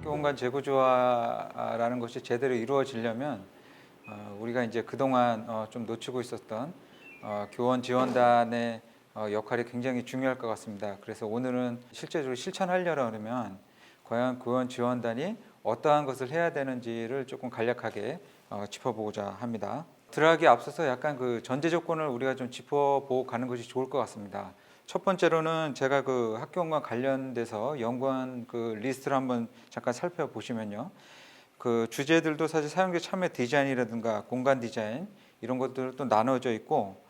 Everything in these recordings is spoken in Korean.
공간 재구조화라는 것이 제대로 이루어지려면 우리가 이제 그동안 좀 놓치고 있었던 교원 지원단의 역할이 굉장히 중요할 것 같습니다. 그래서 오늘은 실제적으로 실천하려면 과연 교원 지원단이 어떠한 것을 해야 되는지를 조금 간략하게 짚어보고자 합니다. 들어가기 앞서서 약간 그 전제 조건을 우리가 좀 짚어보고 가는 것이 좋을 것 같습니다. 첫 번째로는 제가 그 학교원과 관련돼서 연구한 그 리스트를 한번 잠깐 살펴보시면요. 그 주제들도 사실 사용자 참여 디자인이라든가 공간 디자인 이런 것들도 나눠져 있고,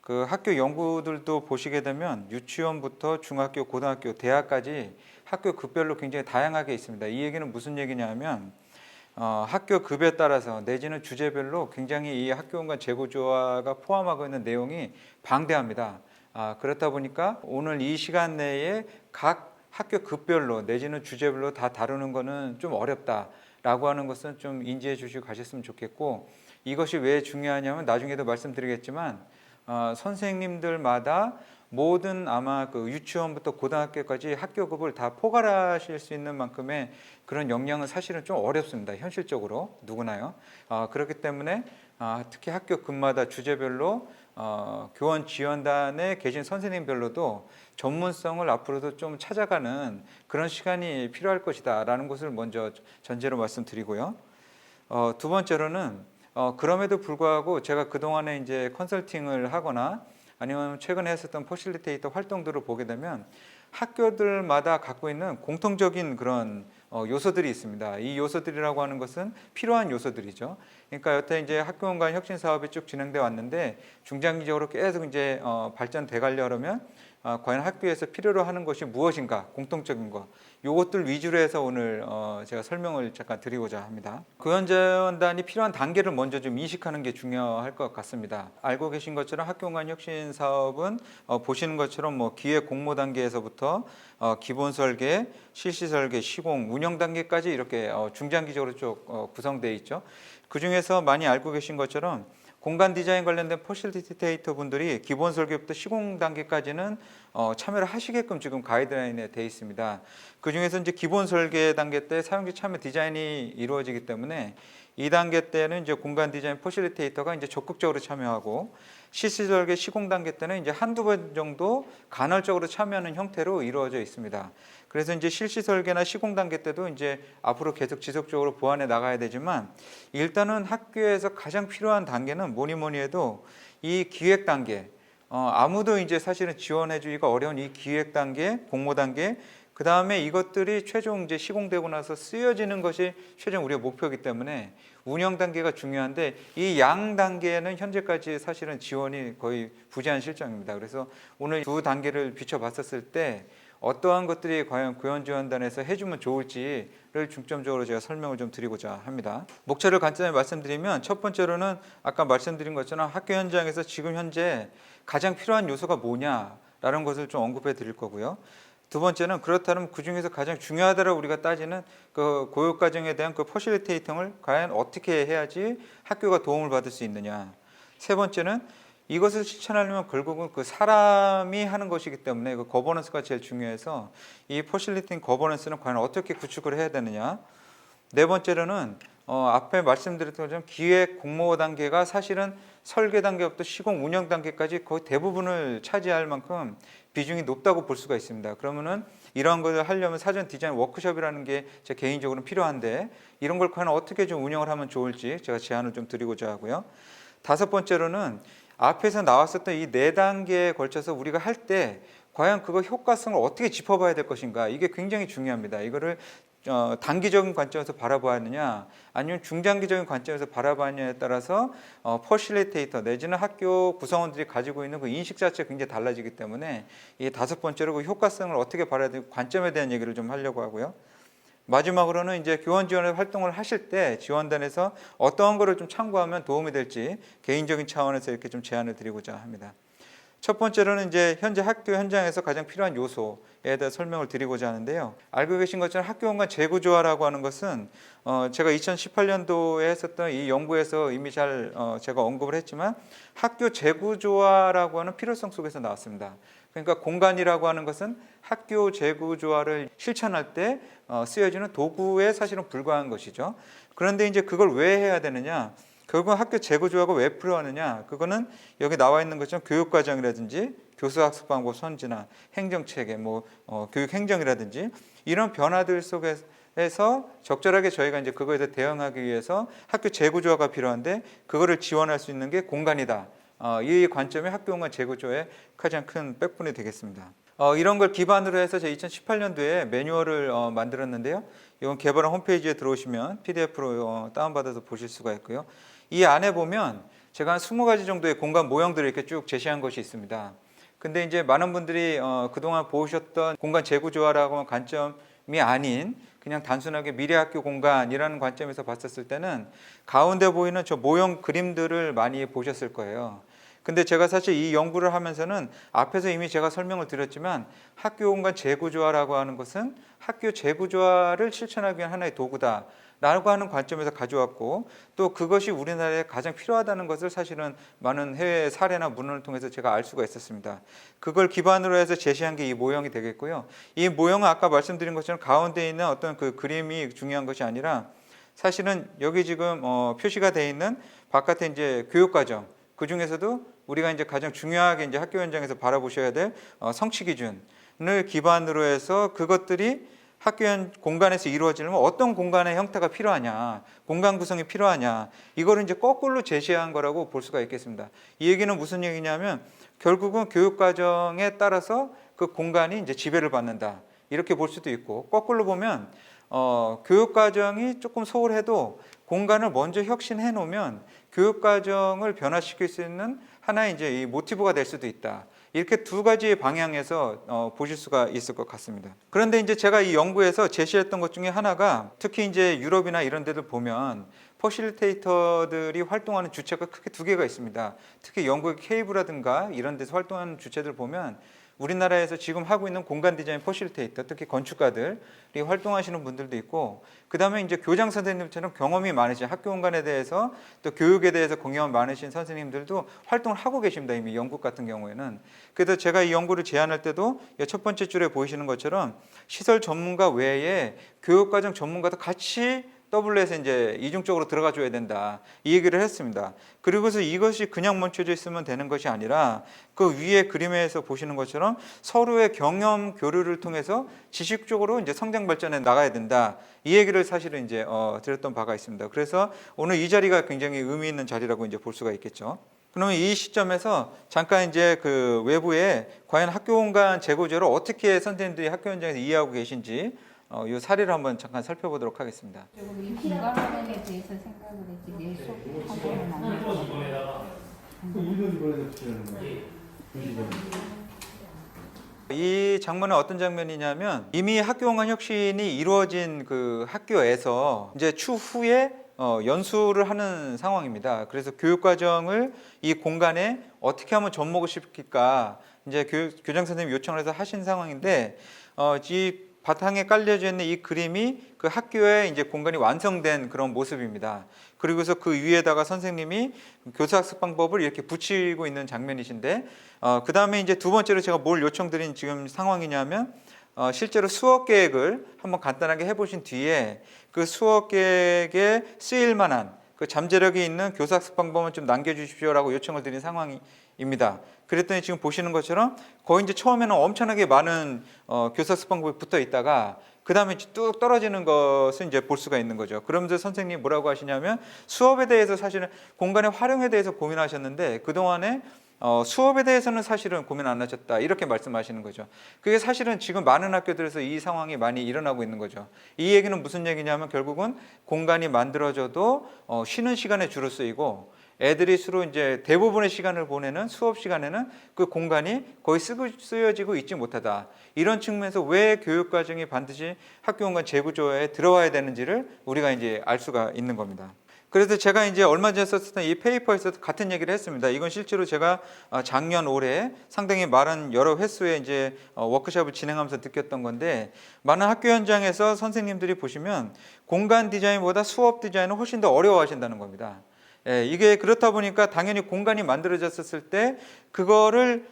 그 학교 연구들도 보시게 되면 유치원부터 중학교, 고등학교, 대학까지 학교 급별로 굉장히 다양하게 있습니다. 이 얘기는 무슨 얘기냐면 학교 급에 따라서 내지는 주제별로 굉장히 이 학교원과 재구조화가 포함하고 있는 내용이 방대합니다. 그렇다 보니까 오늘 이 시간 내에 각 학교 급별로 내지는 주제별로 다 다루는 것은 좀 어렵다라고 하는 것은 좀 인지해 주시고 가셨으면 좋겠고, 이것이 왜 중요하냐면 나중에도 말씀드리겠지만 선생님들마다 모든 아마 그 유치원부터 고등학교까지 학교급을 다 포괄하실 수 있는 만큼의 그런 역량은 사실은 좀 어렵습니다. 현실적으로 누구나요. 그렇기 때문에 특히 학교급마다 주제별로 교원 지원단에 계신 선생님별로도 전문성을 앞으로도 좀 찾아가는 그런 시간이 필요할 것이다 라는 것을 먼저 전제로 말씀드리고요. 두 번째로는 그럼에도 불구하고 제가 그동안에 이제 컨설팅을 하거나 아니면 최근에 했었던 퍼실리테이터 활동들을 보게 되면 학교들마다 갖고 있는 공통적인 그런 요소들이 있습니다. 이 요소들이라고 하는 것은 필요한 요소들이죠. 그러니까 여태 이제 학교원 간 혁신 사업이 쭉 진행돼 왔는데 중장기적으로 계속 이제 발전돼 가려면 과연 학교에서 필요로 하는 것이 무엇인가, 공통적인 것, 요것들 위주로 해서 오늘 제가 설명을 잠깐 드리고자 합니다. 교원지원단이 필요한 단계를 먼저 좀 인식하는 게 중요할 것 같습니다. 알고 계신 것처럼 학교원 혁신 사업은 보시는 것처럼 뭐 기획 공모 단계에서부터 기본 설계, 실시 설계, 시공, 운영 단계까지 이렇게 중장기적으로 쭉 구성되어 있죠. 그 중에서 많이 알고 계신 것처럼 공간 디자인 관련된 퍼실리테이터 분들이 기본 설계부터 시공 단계까지는 참여를 하시게끔 지금 가이드라인에 되어 있습니다. 그 중에서 이제 기본 설계 단계 때 사용자 참여 디자인이 이루어지기 때문에 이 단계 때는 이제 공간 디자인 퍼실리테이터가 이제 적극적으로 참여하고, 실시 설계 시공 단계 때는 이제 한두 번 정도 간헐적으로 참여하는 형태로 이루어져 있습니다. 그래서 이제 실시 설계나 시공 단계 때도 이제 앞으로 계속 지속적으로 보완해 나가야 되지만, 일단은 학교에서 가장 필요한 단계는 뭐니 해도 이 기획 단계, 아무도 이제 사실은 지원해 주기가 어려운 이 기획 단계, 공모 단계, 그 다음에 이것들이 최종 이제 시공되고 나서 쓰여지는 것이 최종 우리의 목표이기 때문에 운영 단계가 중요한데, 이 양 단계는 현재까지 사실은 지원이 거의 부재한 실정입니다. 그래서 오늘 두 단계를 비춰봤었을 때 어떠한 것들이 과연 교원지원단에서 해주면 좋을지를 중점적으로 제가 설명을 좀 드리고자 합니다. 목차를 간단히 말씀드리면, 첫 번째로는 아까 말씀드린 것처럼 학교 현장에서 지금 현재 가장 필요한 요소가 뭐냐라는 것을 좀 언급해 드릴 거고요. 두 번째는 그렇다면 그 중에서 가장 중요하다고 우리가 따지는 그 교육 과정에 대한 그 퍼실리테이팅을 과연 어떻게 해야지 학교가 도움을 받을 수 있느냐. 세 번째는 이것을 실천하려면 결국은 그 사람이 하는 것이기 때문에 그 거버넌스가 제일 중요해서 이 퍼실리테이팅 거버넌스는 과연 어떻게 구축을 해야 되느냐. 네 번째로는 앞에 말씀드렸던 것처럼 기획 공모 단계가 사실은 설계 단계부터 시공 운영 단계까지 거의 대부분을 차지할 만큼 비중이 높다고 볼 수가 있습니다. 그러면은 이러한 것을 하려면 사전 디자인 워크숍이라는 게 제 개인적으로는 필요한데, 이런 걸 과연 어떻게 좀 운영을 하면 좋을지 제가 제안을 좀 드리고자 하고요. 다섯 번째로는 앞에서 나왔었던 이 네 단계에 걸쳐서 우리가 할 때 과연 그거 효과성을 어떻게 짚어봐야 될 것인가, 이게 굉장히 중요합니다. 이거를 단기적인 관점에서 바라보았느냐 아니면 중장기적인 관점에서 바라보느냐에 따라서 퍼실리테이터 내지는 학교 구성원들이 가지고 있는 그 인식 자체가 굉장히 달라지기 때문에 이 다섯 번째로 그 효과성을 어떻게 바라야 되는 관점에 대한 얘기를 좀 하려고 하고요. 마지막으로는 이제 교원 지원 활동을 하실 때 지원단에서 어떠한 거를 좀 참고하면 도움이 될지 개인적인 차원에서 이렇게 좀 제안을 드리고자 합니다. 첫 번째로는 이제 현재 학교 현장에서 가장 필요한 요소에 대해 설명을 드리고자 하는데요. 알고 계신 것처럼 학교 공간 재구조화라고 하는 것은 제가 2018년도에 했었던 이 연구에서 이미 잘 제가 언급을 했지만 학교 재구조화라고 하는 필요성 속에서 나왔습니다. 그러니까 공간이라고 하는 것은 학교 재구조화를 실천할 때 쓰여지는 도구에 사실은 불과한 것이죠. 그런데 이제 그걸 왜 해야 되느냐? 결국은 학교 재구조화가 왜 필요하느냐? 그거는 여기 나와 있는 것처럼 교육과정이라든지 교수학습 방법 선진화, 행정체계, 교육 행정이라든지 이런 변화들 속에서 적절하게 저희가 이제 그거에 대해 대응하기 위해서 학교 재구조화가 필요한데 그거를 지원할 수 있는 게 공간이다. 이 관점이 학교 공간 재구조의 가장 큰 백분이 되겠습니다. 이런 걸 기반으로 해서 제가 2018년도에 매뉴얼을 만들었는데요. 이건 개발한 홈페이지에 들어오시면 PDF로 다운받아서 보실 수가 있고요. 이 안에 보면 제가 한 20가지 정도의 공간 모형들을 이렇게 쭉 제시한 것이 있습니다. 근데 이제 많은 분들이 그동안 보셨던 공간 재구조화라고 하는 관점이 아닌 그냥 단순하게 미래학교 공간이라는 관점에서 봤었을 때는 가운데 보이는 저 모형 그림들을 많이 보셨을 거예요. 근데 제가 사실 이 연구를 하면서는 앞에서 이미 제가 설명을 드렸지만 학교 공간 재구조화라고 하는 것은 학교 재구조화를 실천하기 위한 하나의 도구다 라고 하는 관점에서 가져왔고 또 그것이 우리나라에 가장 필요하다는 것을 사실은 많은 해외 사례나 문헌을 통해서 제가 알 수가 있었습니다. 그걸 기반으로 해서 제시한 게 이 모형이 되겠고요. 이 모형은 아까 말씀드린 것처럼 가운데 있는 어떤 그 그림이 중요한 것이 아니라 사실은 여기 지금 표시가 되어 있는 바깥에 이제 교육과정 그 중에서도 우리가 이제 가장 중요하게 이제 학교 현장에서 바라보셔야 될 성취 기준을 기반으로 해서 그것들이 학교 공간에서 이루어지려면 어떤 공간의 형태가 필요하냐, 공간 구성이 필요하냐, 이거를 이제 거꾸로 제시한 거라고 볼 수가 있겠습니다. 이 얘기는 무슨 얘기냐면 결국은 교육 과정에 따라서 그 공간이 이제 지배를 받는다. 이렇게 볼 수도 있고 거꾸로 보면 교육 과정이 조금 소홀해도 공간을 먼저 혁신해 놓으면 교육 과정을 변화시킬 수 있는 하나의 이제 이 모티브가 될 수도 있다. 이렇게 두 가지의 방향에서 보실 수가 있을 것 같습니다. 그런데 이제 제가 이 연구에서 제시했던 것 중에 하나가 특히 이제 유럽이나 이런 데들 보면 퍼실리테이터들이 활동하는 주체가 크게 두 개가 있습니다. 특히 영국의 케이브라든가 이런 데서 활동하는 주체들 보면 우리나라에서 지금 하고 있는 공간 디자인 퍼실리테이터, 특히 건축가들이 활동하시는 분들도 있고, 그 다음에 이제 교장 선생님처럼 경험이 많으신 학교 공간에 대해서 또 교육에 대해서 경험 많으신 선생님들도 활동을 하고 계십니다. 이미 영국 같은 경우에는. 그래서 제가 이 연구를 제안할 때도 첫 번째 줄에 보이시는 것처럼 시설 전문가 외에 교육과정 전문가도 같이 W에서 이제 이중적으로 들어가 줘야 된다. 이 얘기를 했습니다. 그리고서 이것이 그냥 멈춰져 있으면 되는 것이 아니라 그 위에 그림에서 보시는 것처럼 서로의 경험 교류를 통해서 지식적으로 이제 성장 발전해 나가야 된다. 이 얘기를 사실은 이제 드렸던 바가 있습니다. 그래서 오늘 이 자리가 굉장히 의미 있는 자리라고 이제 볼 수가 있겠죠. 그러면 이 시점에서 잠깐 이제 그 외부에 과연 학교 공간 재구조를 어떻게 선생님들이 학교 현장에서 이해하고 계신지 이 사례를 한번 잠깐 살펴보도록 하겠습니다. 조금 이 공간화에 대해서 생각을 했지 내 속하고는 이 장면은 어떤 장면이냐면 이미 학교 공간 혁신이 이루어진 그 학교에서 이제 추후에 연수를 하는 상황입니다. 그래서 교육 과정을 이 공간에 어떻게 하면 접목을 시킬까 이제 교장 선생님 요청을 해서 하신 상황인데 이 바탕에 깔려져 있는 이 그림이 그 학교의 이제 공간이 완성된 그런 모습입니다. 그리고서 그 위에다가 선생님이 교사학습 방법을 이렇게 붙이고 있는 장면이신데, 그 다음에 이제 두 번째로 제가 뭘 요청드린 지금 상황이냐면, 실제로 수업 계획을 한번 간단하게 해보신 뒤에 그 수업 계획에 쓰일 만한 그 잠재력이 있는 교사학습 방법은 좀 남겨주십시오라고 요청을 드린 상황입니다. 그랬더니 지금 보시는 것처럼 거의 이제 처음에는 엄청나게 많은 교사학습 방법이 붙어 있다가 그 다음에 뚝 떨어지는 것을 이제 볼 수가 있는 거죠. 그러면서 선생님이 뭐라고 하시냐면 수업에 대해서 사실은 공간의 활용에 대해서 고민하셨는데 그동안에 수업에 대해서는 사실은 고민 안 하셨다 이렇게 말씀하시는 거죠. 그게 사실은 지금 많은 학교들에서 이 상황이 많이 일어나고 있는 거죠. 이 얘기는 무슨 얘기냐면 결국은 공간이 만들어져도 쉬는 시간에 주로 쓰이고 애들이 주로 이제 대부분의 시간을 보내는 수업 시간에는 그 공간이 거의 쓰여지고 있지 못하다. 이런 측면에서 왜 교육 과정이 반드시 학교 공간 재구조에 들어와야 되는지를 우리가 이제 알 수가 있는 겁니다. 그래서 제가 이제 얼마 전에 썼던 이 페이퍼에서도 같은 얘기를 했습니다. 이건 실제로 제가 작년 올해 상당히 많은 여러 횟수의 이제 워크숍을 진행하면서 느꼈던 건데, 많은 학교 현장에서 선생님들이 보시면 공간 디자인보다 수업 디자인을 훨씬 더 어려워하신다는 겁니다. 예, 이게 그렇다 보니까 당연히 공간이 만들어졌을 때 그거를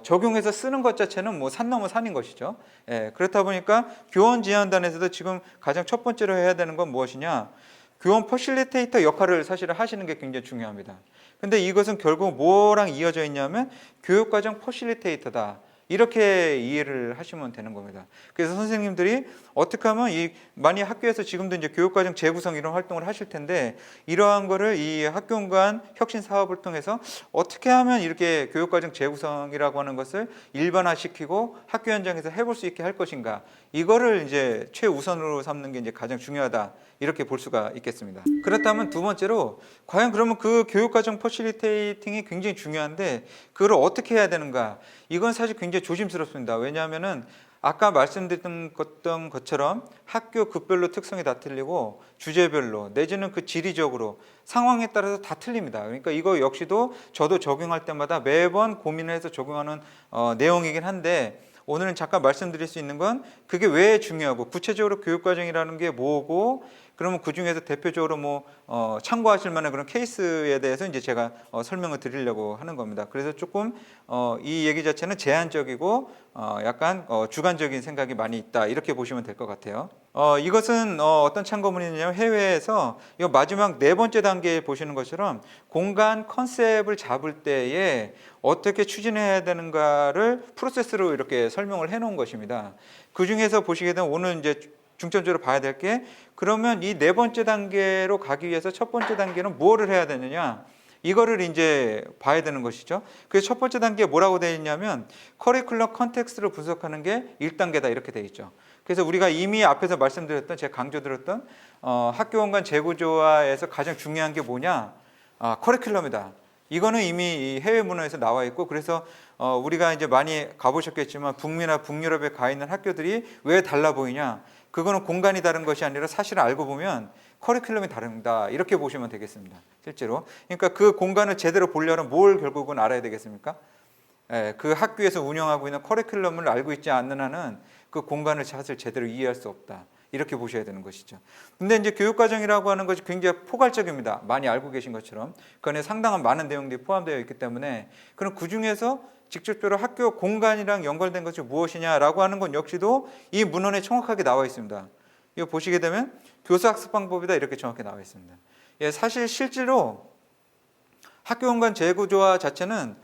적용해서 쓰는 것 자체는 뭐 산 넘어 산인 것이죠. 예, 그렇다 보니까 교원 지원단에서도 지금 가장 첫 번째로 해야 되는 건 무엇이냐? 교원 퍼실리테이터 역할을 사실은 하시는 게 굉장히 중요합니다. 근데 이것은 결국 뭐랑 이어져 있냐면 교육과정 퍼실리테이터다. 이렇게 이해를 하시면 되는 겁니다. 그래서 선생님들이 어떻게 하면 많이 학교에서 지금도 이제 교육과정 재구성 이런 활동을 하실 텐데, 이러한 거를 이 학교 간 혁신 사업을 통해서 어떻게 하면 이렇게 교육과정 재구성이라고 하는 것을 일반화시키고 학교 현장에서 해볼 수 있게 할 것인가, 이거를 이제 최우선으로 삼는 게 이제 가장 중요하다, 이렇게 볼 수가 있겠습니다. 그렇다면 두 번째로, 과연 그러면 그 교육과정 퍼실리테이팅이 굉장히 중요한데 그걸 어떻게 해야 되는가? 이건 사실 굉장히 조심스럽습니다. 왜냐하면은 아까 말씀드렸던 것처럼 학교 급별로 특성이 다 틀리고 주제별로 내지는 그 지리적으로 상황에 따라서 다 틀립니다. 그러니까 이거 역시도 저도 적용할 때마다 매번 고민을 해서 적용하는 내용이긴 한데, 오늘은 잠깐 말씀드릴 수 있는 건 그게 왜 중요하고 구체적으로 교육과정이라는 게 뭐고, 그러면 그 중에서 대표적으로 뭐 참고하실 만한 그런 케이스에 대해서 이제 제가 설명을 드리려고 하는 겁니다. 그래서 조금 이 얘기 자체는 제한적이고 약간 주관적인 생각이 많이 있다, 이렇게 보시면 될 것 같아요. 이것은 어떤 참고문이냐면 해외에서 이 마지막 네 번째 단계에 보시는 것처럼 공간 컨셉을 잡을 때에 어떻게 추진해야 되는가를 프로세스로 이렇게 설명을 해 놓은 것입니다. 그 중에서 보시게 되면 오늘 이제 중점적으로 봐야 될 게, 그러면 이 네 번째 단계로 가기 위해서 첫 번째 단계는 무엇을 해야 되느냐, 이거를 이제 봐야 되는 것이죠. 그래서 첫 번째 단계에 뭐라고 되어 있냐면 커리큘럼 컨텍스트를 분석하는 게 1단계다, 이렇게 되어 있죠. 그래서 우리가 이미 앞에서 말씀드렸던, 제가 강조드렸던 학교 공간 재구조화에서 가장 중요한 게 뭐냐, 커리큘럼이다. 이거는 이미 해외 문헌에서 나와 있고, 그래서 우리가 이제 많이 가보셨겠지만 북미나 북유럽에 가 있는 학교들이 왜 달라 보이냐, 그거는 공간이 다른 것이 아니라 사실 알고 보면 커리큘럼이 다릅니다, 이렇게 보시면 되겠습니다. 실제로 그러니까 그 공간을 제대로 보려면 뭘 결국은 알아야 되겠습니까? 그 학교에서 운영하고 있는 커리큘럼을 알고 있지 않는 한은 그 공간을 사실 제대로 이해할 수 없다, 이렇게 보셔야 되는 것이죠. 근데 이제 교육과정이라고 하는 것이 굉장히 포괄적입니다. 많이 알고 계신 것처럼 그 안에 상당한 많은 내용들이 포함되어 있기 때문에, 그럼 그 중에서 직접적으로 학교 공간이랑 연결된 것이 무엇이냐라고 하는 건 역시도 이 문헌에 정확하게 나와 있습니다. 이거 보시게 되면 교사학습 방법이다, 이렇게 정확히 나와 있습니다. 사실 실제로 학교 공간 재구조화 자체는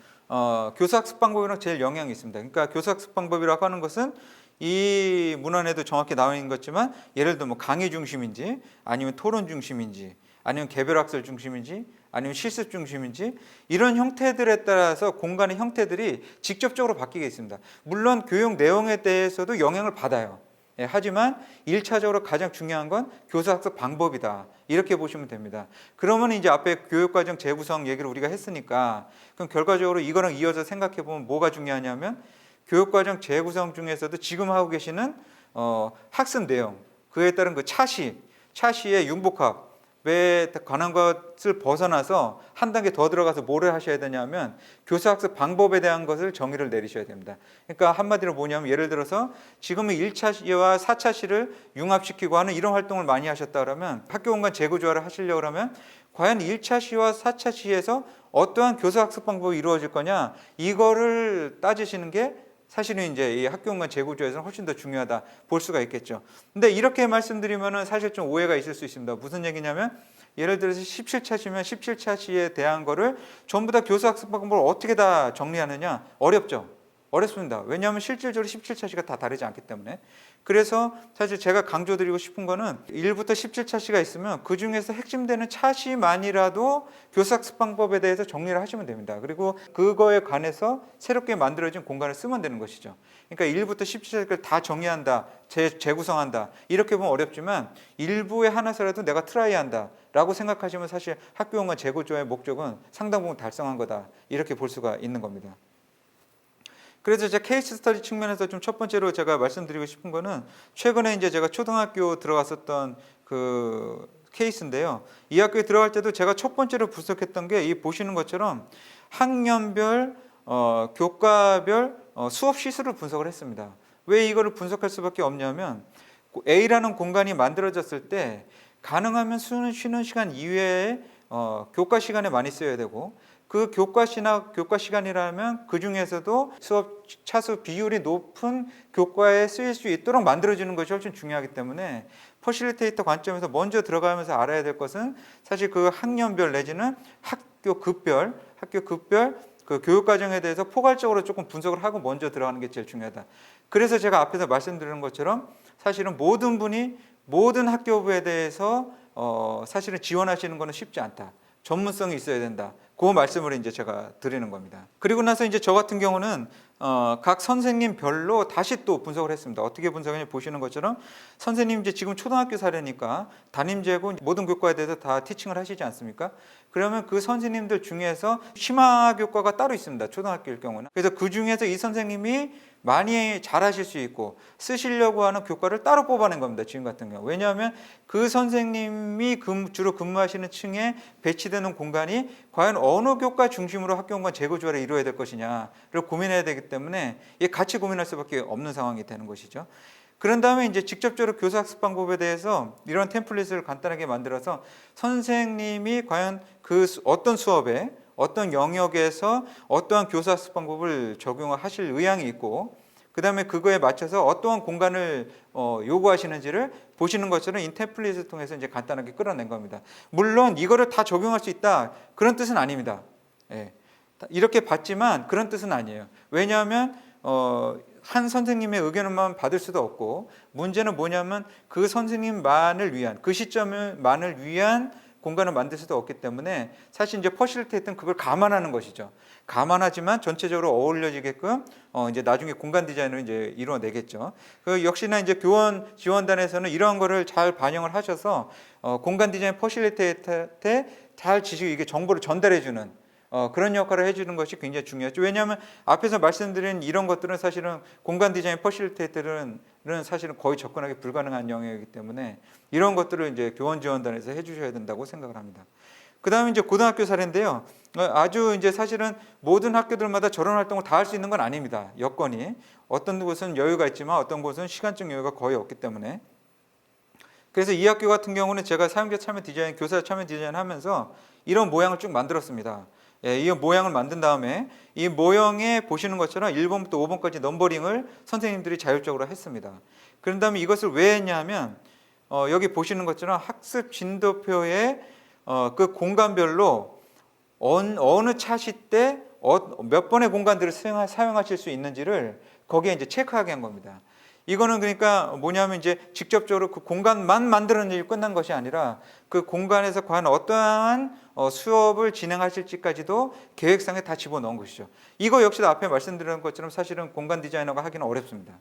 교사학습 방법이랑 제일 영향이 있습니다. 그러니까 교사학습 방법이라고 하는 것은 이 문헌에도 정확히 나와 있는 것지만, 예를 들어 뭐 강의 중심인지 아니면 토론 중심인지 아니면 개별학습 중심인지 아니면 실습 중심인지, 이런 형태들에 따라서 공간의 형태들이 직접적으로 바뀌게 있습니다. 물론 교육 내용에 대해서도 영향을 받아요. 하지만 1차적으로 가장 중요한 건 교사학습 방법이다, 이렇게 보시면 됩니다. 그러면 이제 앞에 교육과정 재구성 얘기를 우리가 했으니까, 그럼 결과적으로 이거랑 이어서 생각해 보면 뭐가 중요하냐면 교육과정 재구성 중에서도 지금 하고 계시는 학습 내용, 그에 따른 그 차시의 융복합에 관한 것을 벗어나서 한 단계 더 들어가서 뭐를 하셔야 되냐면 교사학습 방법에 대한 것을 정의를 내리셔야 됩니다. 그러니까 한마디로 뭐냐면, 예를 들어서 지금은 1차 시와 4차 시를 융합시키고 하는 이런 활동을 많이 하셨다 그러면, 학교 공간 재구조화를 하시려고 하면 과연 1차 시와 4차 시에서 어떠한 교사학습 방법이 이루어질 거냐, 이거를 따지시는 게 사실은 이제 이 학교 공간 재구조에서는 훨씬 더 중요하다 볼 수가 있겠죠. 근데 이렇게 말씀드리면은 사실 좀 오해가 있을 수 있습니다. 무슨 얘기냐면, 예를 들어서 17차시면 17차시에 대한 거를 전부 다 교사학습 방법을 어떻게 다 정리하느냐, 어렵죠. 어렵습니다. 왜냐하면 실질적으로 17차시가 다 다르지 않기 때문에. 그래서 사실 제가 강조드리고 싶은 거는 1부터 17차시가 있으면 그 중에서 핵심되는 차시만이라도 교사학습 방법에 대해서 정리를 하시면 됩니다. 그리고 그거에 관해서 새롭게 만들어진 공간을 쓰면 되는 것이죠. 그러니까 1부터 17차시를 다 정리한다, 재구성한다, 이렇게 보면 어렵지만 일부에 하나서라도 내가 트라이한다 라고 생각하시면 사실 학교 공간 재구조의 목적은 상당 부분 달성한 거다, 이렇게 볼 수가 있는 겁니다. 그래서 제 케이스 스터디 측면에서 좀 첫 번째로 제가 말씀드리고 싶은 거는, 최근에 이제 제가 초등학교 들어갔었던 그 케이스인데요. 이 학교에 들어갈 때도 제가 첫 번째로 분석했던 게 이 보시는 것처럼 학년별, 교과별 수업 시수를 분석을 했습니다. 왜 이거를 분석할 수밖에 없냐면 A라는 공간이 만들어졌을 때 가능하면 쉬는 시간 이외에 교과 시간에 많이 써야 되고 그 교과 시간이라면 그 중에서도 수업 차수 비율이 높은 교과에 쓰일 수 있도록 만들어주는 것이 훨씬 중요하기 때문에 퍼실리테이터 관점에서 먼저 들어가면서 알아야 될 것은 사실 그 학년별 내지는 학교 급별 그 교육 과정에 대해서 포괄적으로 조금 분석을 하고 먼저 들어가는 게 제일 중요하다. 그래서 제가 앞에서 말씀드린 것처럼 사실은 모든 분이 모든 학교부에 대해서 사실은 지원하시는 것은 쉽지 않다. 전문성이 있어야 된다. 그 말씀을 이제 제가 드리는 겁니다. 그리고 나서 이제 저 같은 경우는 각 선생님별로 다시 또 분석을 했습니다. 어떻게 분석했냐 보시는 것처럼 선생님 이제 지금 초등학교 사례니까 담임제고 모든 교과에 대해서 다 티칭을 하시지 않습니까? 그러면 그 선생님들 중에서 심화 교과가 따로 있습니다. 초등학교일 경우는. 그래서 그 중에서 이 선생님이 많이 잘하실 수 있고 쓰시려고 하는 교과를 따로 뽑아낸 겁니다. 지금 같은 경우. 왜냐하면 그 선생님이 주로 근무하시는 층에 배치되는 공간이 과연 어느 교과 중심으로 학교 공간 재고 조화를 이루어야 될 것이냐를 고민해야 되기 때문에 같이 고민할 수밖에 없는 상황이 되는 것이죠. 그런 다음에 이제 직접적으로 교사 학습 방법에 대해서 이런 템플릿을 간단하게 만들어서 선생님이 과연 그 어떤 수업에 어떤 영역에서 어떠한 교사 학습 방법을 적용하실 의향이 있고 그 다음에 그거에 맞춰서 어떠한 공간을 요구하시는지를 보시는 것처럼 이 템플릿을 통해서 이제 간단하게 끌어낸 겁니다. 물론 이거를 다 적용할 수 있다 그런 뜻은 아닙니다. 예. 이렇게 봤지만 그런 뜻은 아니에요. 왜냐하면 한 선생님의 의견만 받을 수도 없고 문제는 뭐냐면 그 선생님만을 위한 그 시점만을 위한 공간을 만들 수도 없기 때문에 사실 이제 퍼실리테이터는 그걸 감안하는 것이죠. 감안하지만 전체적으로 어울려지게끔 이제 나중에 공간 디자인을 이제 이루어내겠죠. 그 역시나 이제 교원 지원단에서는 이러한 거를 잘 반영을 하셔서 공간 디자인 퍼실리테이터한테 잘 이게 정보를 전달해주는 그런 역할을 해주는 것이 굉장히 중요하죠. 왜냐하면 앞에서 말씀드린 이런 것들은 사실은 공간 디자인 퍼실리테이터는 사실은 거의 접근하기 불가능한 영역이기 때문에 이런 것들을 이제 교원 지원단에서 해주셔야 된다고 생각을 합니다. 그 다음에 이제 고등학교 사례인데요. 아주 이제 사실은 모든 학교들마다 저런 활동을 다 할 수 있는 건 아닙니다. 여건이 어떤 곳은 여유가 있지만 어떤 곳은 시간적 여유가 거의 없기 때문에 그래서 이 학교 같은 경우는 제가 사용자 참여 디자인, 교사 참여 디자인 하면서 이런 모양을 쭉 만들었습니다. 이 모양을 만든 다음에 이 모형에 보시는 것처럼 1번부터 5번까지 넘버링을 선생님들이 자율적으로 했습니다. 그런 다음에 이것을 왜 했냐 하면 여기 보시는 것처럼 학습 진도표에 그 공간별로 어느 차시 때 몇 번의 공간들을 사용하실 수 있는지를 거기에 이제 체크하게 한 겁니다. 이거는 그러니까 뭐냐면 이제 직접적으로 그 공간만 만드는 일이 끝난 것이 아니라 그 공간에서 과연 어떠한 수업을 진행하실지까지도 계획상에 다 집어넣은 것이죠. 이거 역시도 앞에 말씀드린 것처럼 사실은 공간 디자이너가 하기는 어렵습니다.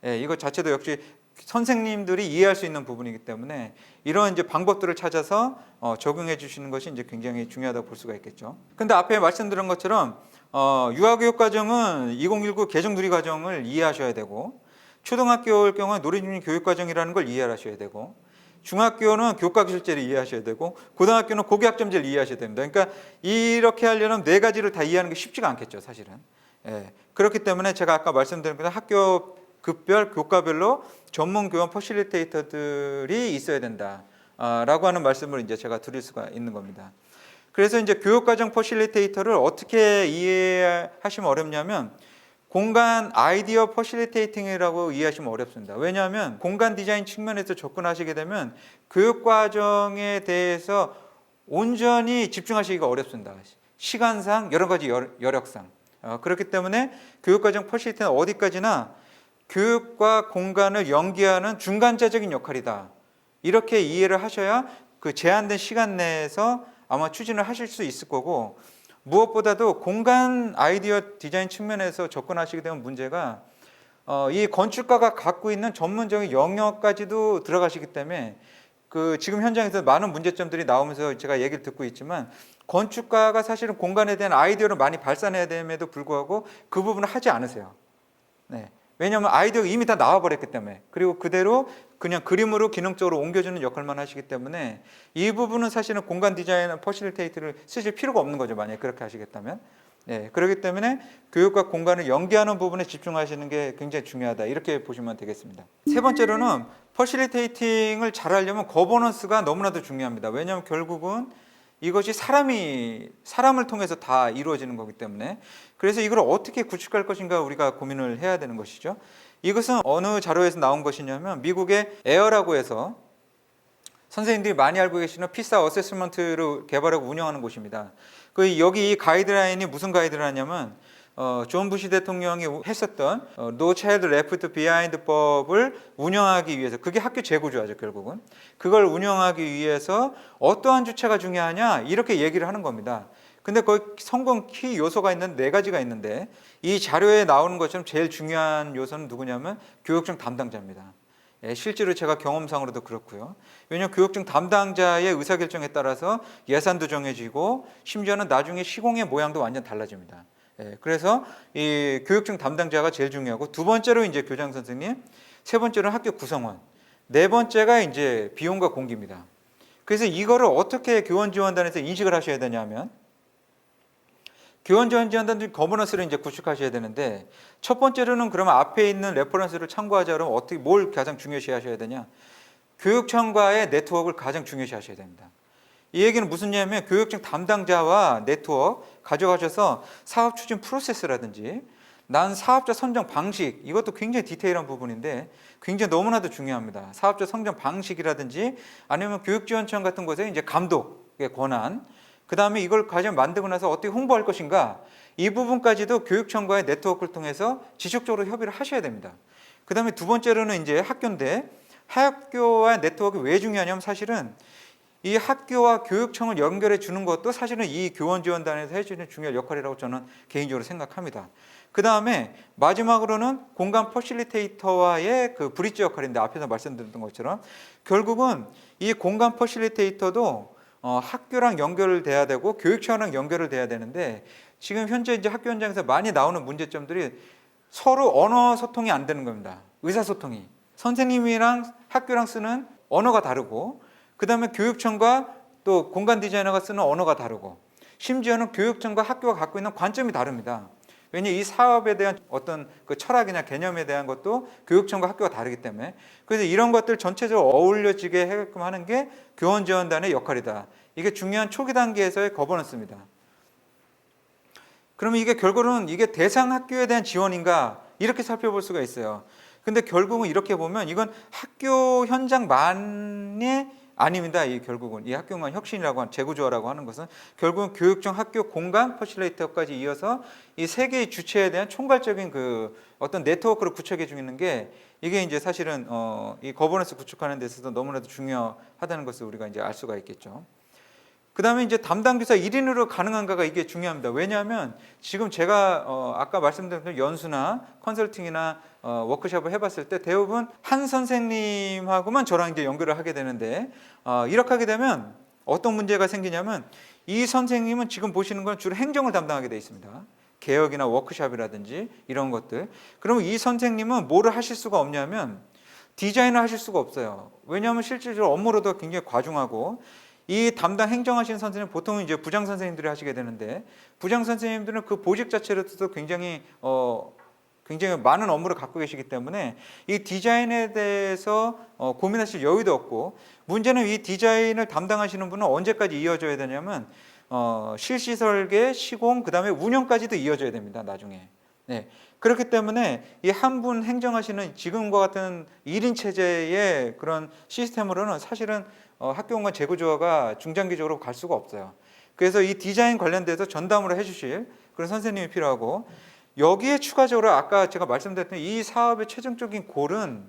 이거 자체도 역시 선생님들이 이해할 수 있는 부분이기 때문에 이런 이제 방법들을 찾아서 적용해 주시는 것이 이제 굉장히 중요하다고 볼 수가 있겠죠. 근데 앞에 말씀드린 것처럼 유아교육 과정은 2019 개정 누리 과정을 이해하셔야 되고 초등학교일 경우는 노래중심 교육과정이라는 걸 이해하셔야 되고 중학교는 교과실제를 이해하셔야 되고 고등학교는 고교학점제를 이해하셔야 됩니다. 그러니까 이렇게 하려면 네 가지를 다 이해하는 게 쉽지가 않겠죠, 사실은. 그렇기 때문에 제가 아까 말씀드린 것처럼 학교 급별, 교과별로 전문 교원 퍼실리테이터들이 있어야 된다라고 하는 말씀을 이제 제가 드릴 수가 있는 겁니다. 그래서 이제 교육과정 퍼실리테이터를 어떻게 이해하시면 어렵냐면 공간 아이디어 퍼실리테이팅이라고 이해하시면 어렵습니다. 왜냐하면 공간 디자인 측면에서 접근하시게 되면 교육과정에 대해서 온전히 집중하시기가 어렵습니다. 시간상 여러 가지 여력상 그렇기 때문에 교육과정 퍼실리테이터는 어디까지나 교육과 공간을 연계하는 중간자적인 역할이다. 이렇게 이해를 하셔야 그 제한된 시간 내에서 아마 추진을 하실 수 있을 거고 무엇보다도 공간 아이디어 디자인 측면에서 접근하시게 되면 문제가 이 건축가가 갖고 있는 전문적인 영역까지도 들어가시기 때문에 그 지금 현장에서 많은 문제점들이 나오면서 제가 얘기를 듣고 있지만 건축가가 사실은 공간에 대한 아이디어를 많이 발산해야 됨에도 불구하고 그 부분을 하지 않으세요. 왜냐하면 아이디어가 이미 다 나와버렸기 때문에 그리고 그대로 그냥 그림으로 기능적으로 옮겨주는 역할만 하시기 때문에 이 부분은 사실은 공간 디자인 퍼실리테이트를 쓰실 필요가 없는 거죠. 만약에 그렇게 하시겠다면. 네, 그렇기 때문에 교육과 공간을 연계하는 부분에 집중하시는 게 굉장히 중요하다. 이렇게 보시면 되겠습니다. 세 번째로는 퍼실리테이팅을 잘하려면 거버넌스가 너무나도 중요합니다. 왜냐하면 결국은 이것이 사람을 통해서 다 이루어지는 거기 때문에 그래서 이걸 어떻게 구축할 것인가 우리가 고민을 해야 되는 것이죠. 이것은 어느 자료에서 나온 것이냐면 미국의 에어라고 해서 선생님들이 많이 알고 계시는 피사 어세스먼트를 개발하고 운영하는 곳입니다. 여기 이 가이드라인이 무슨 가이드라인이냐면 존 부시 대통령이 했었던 No Child Left Behind 법을 운영하기 위해서 그게 학교 재구조화죠. 결국은 그걸 운영하기 위해서 어떠한 주체가 중요하냐 이렇게 얘기를 하는 겁니다. 근데 거기 성공 키 요소가 있는 4가지가 있는데 이 자료에 나오는 것처럼 제일 중요한 요소는 누구냐면 교육청 담당자입니다. 예, 실제로 제가 경험상으로도 그렇고요. 왜냐하면 교육청 담당자의 의사결정에 따라서 예산도 정해지고 심지어는 나중에 시공의 모양도 완전 달라집니다. 예, 그래서 이 교육청 담당자가 제일 중요하고 두 번째로 이제 교장 선생님, 세 번째로는 학교 구성원, 네 번째가 이제 비용과 공기입니다. 그래서 이거를 어떻게 교원지원단에서 인식을 하셔야 되냐면 교원지원단 거버넌스를 이제 구축하셔야 되는데 첫 번째로는 그러면 앞에 있는 레퍼런스를 참고하자 그러면 어떻게 뭘 가장 중요시 하셔야 되냐? 교육청과의 네트워크를 가장 중요시 하셔야 됩니다. 이 얘기는 무슨 얘기냐면 교육청 담당자와 네트워크 가져가셔서 사업 추진 프로세스라든지 난 사업자 선정 방식 이것도 굉장히 디테일한 부분인데 굉장히 너무나도 중요합니다. 사업자 선정 방식이라든지 아니면 교육지원청 같은 곳에 이제 감독의 권한 그 다음에 이걸 가장 만들고 나서 어떻게 홍보할 것인가 이 부분까지도 교육청과의 네트워크를 통해서 지속적으로 협의를 하셔야 됩니다. 그 다음에 두 번째로는 이제 학교인데 학교와 네트워크 왜 중요하냐면 사실은 이 학교와 교육청을 연결해 주는 것도 사실은 이 교원지원단에서 해주는 중요한 역할이라고 저는 개인적으로 생각합니다. 그 다음에 마지막으로는 공간 퍼실리테이터와의 그 브릿지 역할인데 앞에서 말씀드렸던 것처럼 결국은 이 공간 퍼실리테이터도 학교랑 연결돼야 되고 교육청이랑 연결을 돼야 되는데 지금 현재 이제 학교 현장에서 많이 나오는 문제점들이 서로 언어 소통이 안 되는 겁니다. 의사소통이 선생님이랑 학교랑 쓰는 언어가 다르고 그 다음에 교육청과 또 공간 디자이너가 쓰는 언어가 다르고 심지어는 교육청과 학교가 갖고 있는 관점이 다릅니다. 왜냐하면 이 사업에 대한 어떤 그 철학이나 개념에 대한 것도 교육청과 학교가 다르기 때문에 그래서 이런 것들 전체적으로 어울려지게 하게끔 하는 게 교원지원단의 역할이다. 이게 중요한 초기 단계에서의 거버넌스입니다. 그러면 이게 결국은 이게 대상 학교에 대한 지원인가 이렇게 살펴볼 수가 있어요. 근데 결국은 이렇게 보면 이건 학교 현장만의 아닙니다. 이 결국은 이 학교만 혁신이라고 하는 재구조화라고 하는 것은 결국은 교육청, 학교, 공간, 퍼실리테이터까지 이어서 이 세 개의 주체에 대한 총괄적인 그 어떤 네트워크를 구축해 주는 게 이게 이제 사실은 이 거버넌스 구축하는 데 있어서 너무나도 중요하다는 것을 우리가 이제 알 수가 있겠죠. 그 다음에 이제 담당 교사 1인으로 가능한가가 이게 중요합니다. 왜냐하면 지금 제가 아까 말씀드린 연수나 컨설팅이나 워크숍을 해봤을 때 대부분 한 선생님하고만 저랑 이제 연결을 하게 되는데 이렇게 하게 되면 어떤 문제가 생기냐면 이 선생님은 지금 보시는 건 주로 행정을 담당하게 되어 있습니다. 개혁이나 워크숍이라든지 이런 것들. 그러면 이 선생님은 뭐를 하실 수가 없냐면 디자인을 하실 수가 없어요. 왜냐하면 실질적으로 업무로도 굉장히 과중하고 이 담당 행정하시는 선생님 보통은 이제 부장 선생님들이 하시게 되는데 부장 선생님들은 그 보직 자체로도 굉장히 많은 업무를 갖고 계시기 때문에 이 디자인에 대해서 고민하실 여유도 없고 문제는 이 디자인을 담당하시는 분은 언제까지 이어져야 되냐면 실시 설계, 시공, 그 다음에 운영까지도 이어져야 됩니다. 나중에. 네. 그렇기 때문에 이 한 분 행정하시는 지금과 같은 1인 체제의 그런 시스템으로는 사실은 학교 공간 재구조화가 중장기적으로 갈 수가 없어요. 그래서 이 디자인 관련돼서 전담으로 해주실 그런 선생님이 필요하고 여기에 추가적으로 아까 제가 말씀드렸던 이 사업의 최종적인 골은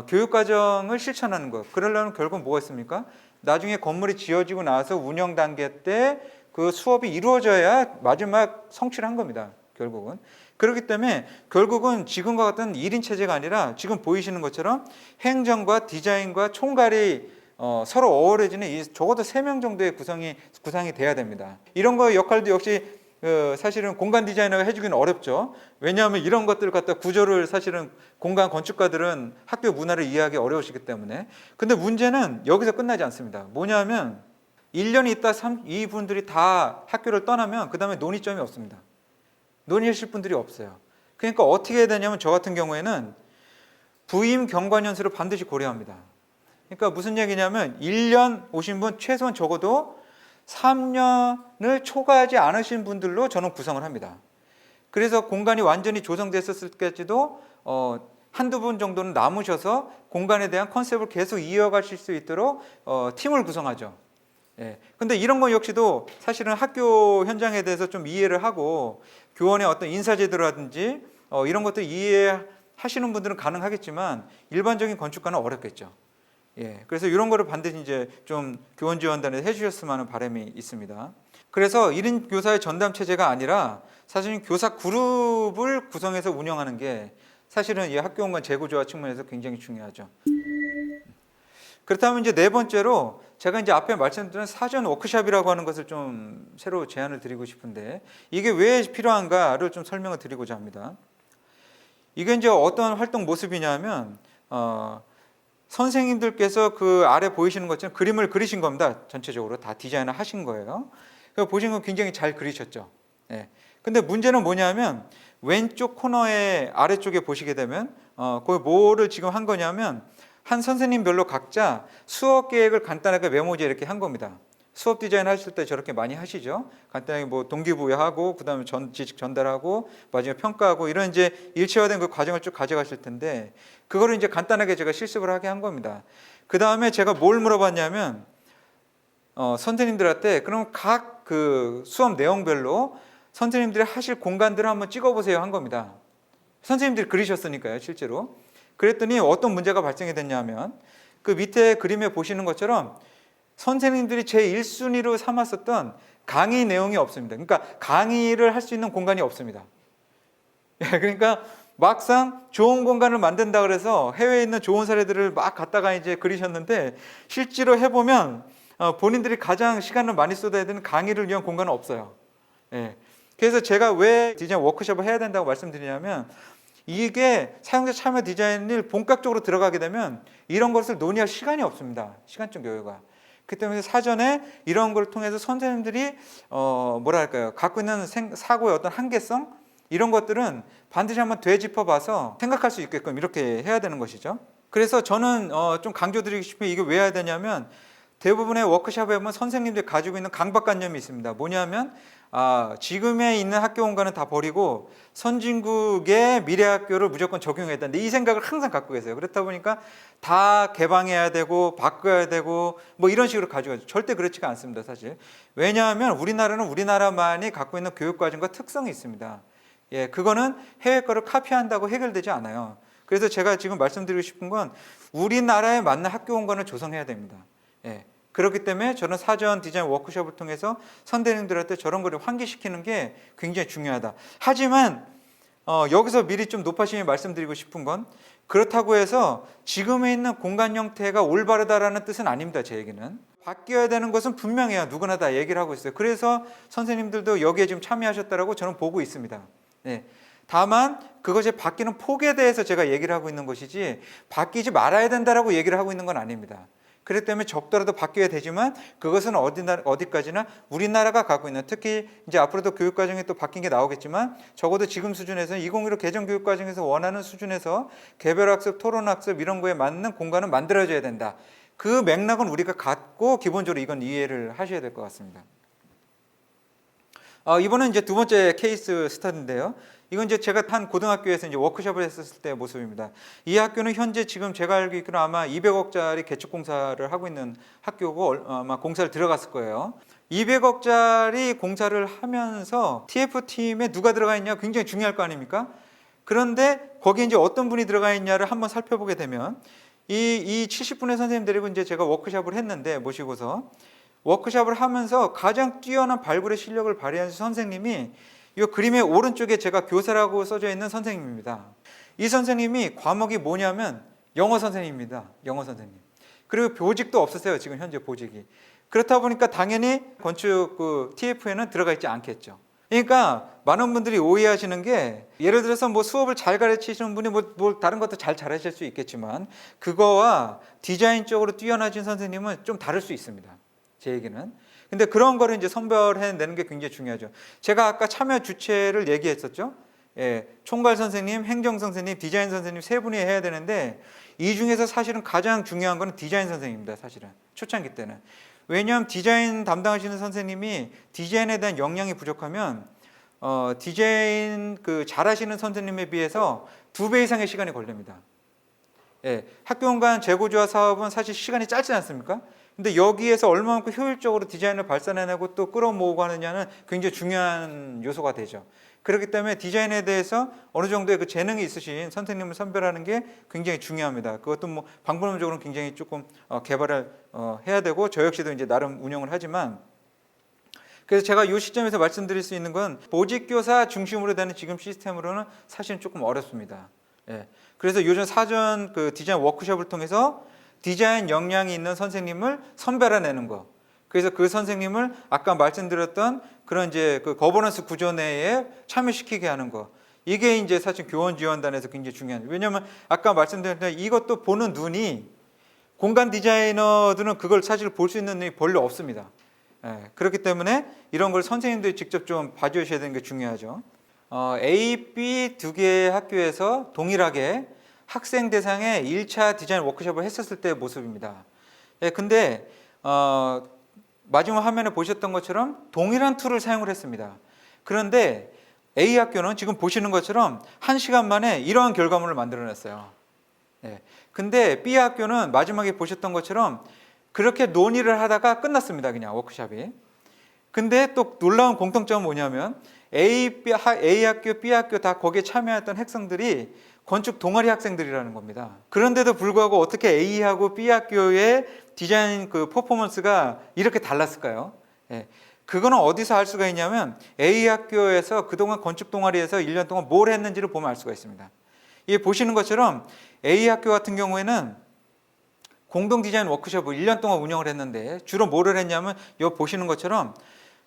교육과정을 실천하는 것. 그러려면 결국은 뭐가 있습니까? 나중에 건물이 지어지고 나서 운영 단계 때 그 수업이 이루어져야 마지막 성취를 한 겁니다. 결국은. 그렇기 때문에 결국은 지금과 같은 1인 체제가 아니라 지금 보이시는 것처럼 행정과 디자인과 총괄이 서로 어우러지는 적어도 3명 정도의 구성이 돼야 됩니다. 이런 거 역할도 역시 사실은 공간 디자이너가 해주기는 어렵죠. 왜냐하면 이런 것들을 갖다 구조를 사실은 공간 건축가들은 학교 문화를 이해하기 어려우시기 때문에. 근데 문제는 여기서 끝나지 않습니다. 뭐냐면 1년 있다 이분들이 다 학교를 떠나면 그 다음에 논의점이 없습니다. 논의하실 분들이 없어요. 그러니까 어떻게 해야 되냐면 저 같은 경우에는 부임 경관연수를 반드시 고려합니다. 그러니까 무슨 얘기냐면 1년 오신 분 최소한 적어도 3년을 초과하지 않으신 분들로 저는 구성을 합니다. 그래서 공간이 완전히 조성됐었을 때까지도 한두 분 정도는 남으셔서 공간에 대한 컨셉을 계속 이어가실 수 있도록 팀을 구성하죠. 예. 근데 이런 것 역시도 사실은 학교 현장에 대해서 좀 이해를 하고 교원의 어떤 인사제도라든지 이런 것들 이해하시는 분들은 가능하겠지만 일반적인 건축가는 어렵겠죠. 예, 그래서 이런 거를 반드시 이제 좀 교원 지원단에 해주셨으면 하는 바람이 있습니다. 그래서 1인 교사의 전담 체제가 아니라 사실은 교사 그룹을 구성해서 운영하는 게 사실은 이 학교 공간 재구조화 측면에서 굉장히 중요하죠. 그렇다면 이제 네 번째로 제가 이제 앞에 말씀드린 사전 워크숍이라고 하는 것을 좀 새로 제안을 드리고 싶은데 이게 왜 필요한가를 좀 설명을 드리고자 합니다. 이게 이제 어떤 활동 모습이냐면 선생님들께서 그 아래 보이시는 것처럼 그림을 그리신 겁니다. 전체적으로 다 디자인을 하신 거예요. 보시는 건 굉장히 잘 그리셨죠. 예. 근데 문제는 뭐냐면 왼쪽 코너에 아래쪽에 보시게 되면 거기 뭐를 지금 한 거냐면 한 선생님별로 각자 수업 계획을 간단하게 메모지에 이렇게 한 겁니다. 수업 디자인 하실 때 저렇게 많이 하시죠. 간단하게 뭐 동기부여하고 그다음에 지식 전달하고 마지막에 평가하고 이런 이제 일체화된 그 과정을 쭉 가져가실 텐데 그거를 이제 간단하게 제가 실습을 하게 한 겁니다. 그다음에 제가 뭘 물어봤냐면 선생님들한테 그럼 각 그 수업 내용별로 선생님들이 하실 공간들을 한번 찍어보세요 한 겁니다. 선생님들이 그리셨으니까요, 실제로. 그랬더니 어떤 문제가 발생이 됐냐면 그 밑에 그림에 보시는 것처럼 선생님들이 제1순위로 삼았었던 강의 내용이 없습니다. 그러니까 강의를 할 수 있는 공간이 없습니다. 그러니까 막상 좋은 공간을 만든다 그래서 해외에 있는 좋은 사례들을 막 갖다가 이제 그리셨는데 실제로 해보면 본인들이 가장 시간을 많이 쏟아야 되는 강의를 위한 공간은 없어요. 예. 그래서 제가 왜 디자인 워크숍을 해야 된다고 말씀드리냐면 이게 사용자 참여 디자인을 본격적으로 들어가게 되면 이런 것을 논의할 시간이 없습니다. 시간적 여유가. 그렇기 때문에 사전에 이런 걸 통해서 선생님들이 뭐랄까요, 갖고 있는 사고의 어떤 한계성 이런 것들은 반드시 한번 되짚어봐서 생각할 수 있게끔 이렇게 해야 되는 것이죠. 그래서 저는 좀 강조드리고 싶은 게 이게 왜 해야 되냐면 대부분의 워크숍에 보면 선생님들이 가지고 있는 강박관념이 있습니다. 뭐냐면 지금에 있는 학교 공간은 다 버리고 선진국의 미래학교를 무조건 적용해야 된다. 이 생각을 항상 갖고 계세요. 그렇다 보니까 다 개방해야 되고 바꿔야 되고 뭐 이런 식으로 가지고 가죠. 절대 그렇지가 않습니다, 사실. 왜냐하면 우리나라는 우리나라만이 갖고 있는 교육과정과 특성이 있습니다. 예, 그거는 해외 거를 카피한다고 해결되지 않아요. 그래서 제가 지금 말씀드리고 싶은 건 우리나라에 맞는 학교 공간을 조성해야 됩니다. 예. 그렇기 때문에 저는 사전 디자인 워크숍을 통해서 선생님들한테 저런 거를 환기시키는 게 굉장히 중요하다. 하지만 여기서 미리 좀 높아심에 말씀드리고 싶은 건 그렇다고 해서 지금에 있는 공간 형태가 올바르다라는 뜻은 아닙니다. 제 얘기는. 바뀌어야 되는 것은 분명해요. 누구나 다 얘기를 하고 있어요. 그래서 선생님들도 여기에 지금 참여하셨다라고 저는 보고 있습니다. 네. 다만 그것이 바뀌는 폭에 대해서 제가 얘기를 하고 있는 것이지 바뀌지 말아야 된다라고 얘기를 하고 있는 건 아닙니다. 그렇기 때문에 적더라도 바뀌어야 되지만 그것은 어디까지나 우리나라가 갖고 있는 특히 이제 앞으로도 교육과정이 또 바뀐 게 나오겠지만 적어도 지금 수준에서 2015 개정교육과정에서 원하는 수준에서 개별학습, 토론학습 이런 거에 맞는 공간을 만들어줘야 된다. 그 맥락은 우리가 갖고 기본적으로 이건 이해를 하셔야 될 것 같습니다. 이번은 이제 두 번째 케이스 스터디인데요. 이건 이제 제가 한 고등학교에서 이제 워크숍을 했었을 때의 모습입니다. 이 학교는 현재 지금 제가 알고 있기로 아마 200억짜리 개축 공사를 하고 있는 학교고 아마 공사를 들어갔을 거예요. 200억짜리 공사를 하면서 TF팀에 누가 들어가 있냐 굉장히 중요할 거 아닙니까? 그런데 거기에 이제 어떤 분이 들어가 있냐를 한번 살펴보게 되면 이 70분의 선생님 데리고 이제 제가 워크숍을 했는데 모시고서 워크숍을 하면서 가장 뛰어난 발굴의 실력을 발휘한 선생님이 이 그림의 오른쪽에 제가 교사라고 써져 있는 선생님입니다. 이 선생님이 과목이 뭐냐면 영어 선생님입니다. 영어 선생님. 그리고 보직도 없으세요. 지금 현재 보직이. 그렇다 보니까 당연히 건축 TF에는 들어가 있지 않겠죠. 그러니까 많은 분들이 오해하시는 게 예를 들어서 뭐 수업을 잘 가르치시는 분이 뭐 다른 것도 잘 잘하실 수 있겠지만 그거와 디자인적으로 뛰어나신 선생님은 좀 다를 수 있습니다. 제 얘기는. 근데 그런 거를 이제 선별해내는 게 굉장히 중요하죠. 제가 아까 참여 주체를 얘기했었죠. 예, 총괄 선생님, 행정 선생님, 디자인 선생님 세 분이 해야 되는데 이 중에서 사실은 가장 중요한 거는 디자인 선생님입니다. 사실은 초창기 때는. 왜냐하면 디자인 담당하시는 선생님이 디자인에 대한 역량이 부족하면 디자인 그 잘하시는 선생님에 비해서 2배 이상의 시간이 걸립니다. 예, 학교공간 재고조화 사업은 사실 시간이 짧지 않습니까? 근데 여기에서 얼마만큼 효율적으로 디자인을 발산해내고 또 끌어모으고 하느냐는 굉장히 중요한 요소가 되죠. 그렇기 때문에 디자인에 대해서 어느 정도의 그 재능이 있으신 선생님을 선별하는 게 굉장히 중요합니다. 그것도 뭐 방법론적으로는 굉장히 조금 개발을 해야 되고 저 역시도 이제 나름 운영을 하지만 그래서 제가 이 시점에서 말씀드릴 수 있는 건 보직교사 중심으로 되는 지금 시스템으로는 사실은 조금 어렵습니다. 예. 그래서 요즘 사전 그 디자인 워크숍을 통해서 디자인 역량이 있는 선생님을 선별해내는 거. 그래서 그 선생님을 아까 말씀드렸던 그런 이제 그 거버넌스 구조 내에 참여시키게 하는 거. 이게 이제 사실 교원 지원단에서 굉장히 중요한. 왜냐하면 아까 말씀드렸던 이것도 보는 눈이 공간 디자이너들은 그걸 사실 볼 수 있는 눈이 별로 없습니다. 예, 그렇기 때문에 이런 걸 선생님들이 직접 좀 봐주셔야 되는 게 중요하죠. A, B 두 개의 학교에서 동일하게 학생 대상의 1차 디자인 워크숍을 했었을 때의 모습입니다. 예, 근데 마지막 화면에 보셨던 것처럼 동일한 툴을 사용을 했습니다. 그런데 A 학교는 지금 보시는 것처럼 1시간 만에 이러한 결과물을 만들어냈어요. 예, 근데 B 학교는 마지막에 보셨던 것처럼 그렇게 논의를 하다가 끝났습니다. 그냥 워크숍이. 근데 또 놀라운 공통점은 뭐냐면 A 학교, B 학교 다 거기에 참여했던 학생들이 건축 동아리 학생들이라는 겁니다. 그런데도 불구하고 어떻게 A하고 B 학교의 디자인 그 퍼포먼스가 이렇게 달랐을까요? 예. 그거는 어디서 알 수가 있냐면 A 학교에서 그동안 건축 동아리에서 1년 동안 뭘 했는지를 보면 알 수가 있습니다. 이 보시는 것처럼 A 학교 같은 경우에는 공동 디자인 워크숍을 1년 동안 운영을 했는데 주로 뭐를 했냐면 여기 보시는 것처럼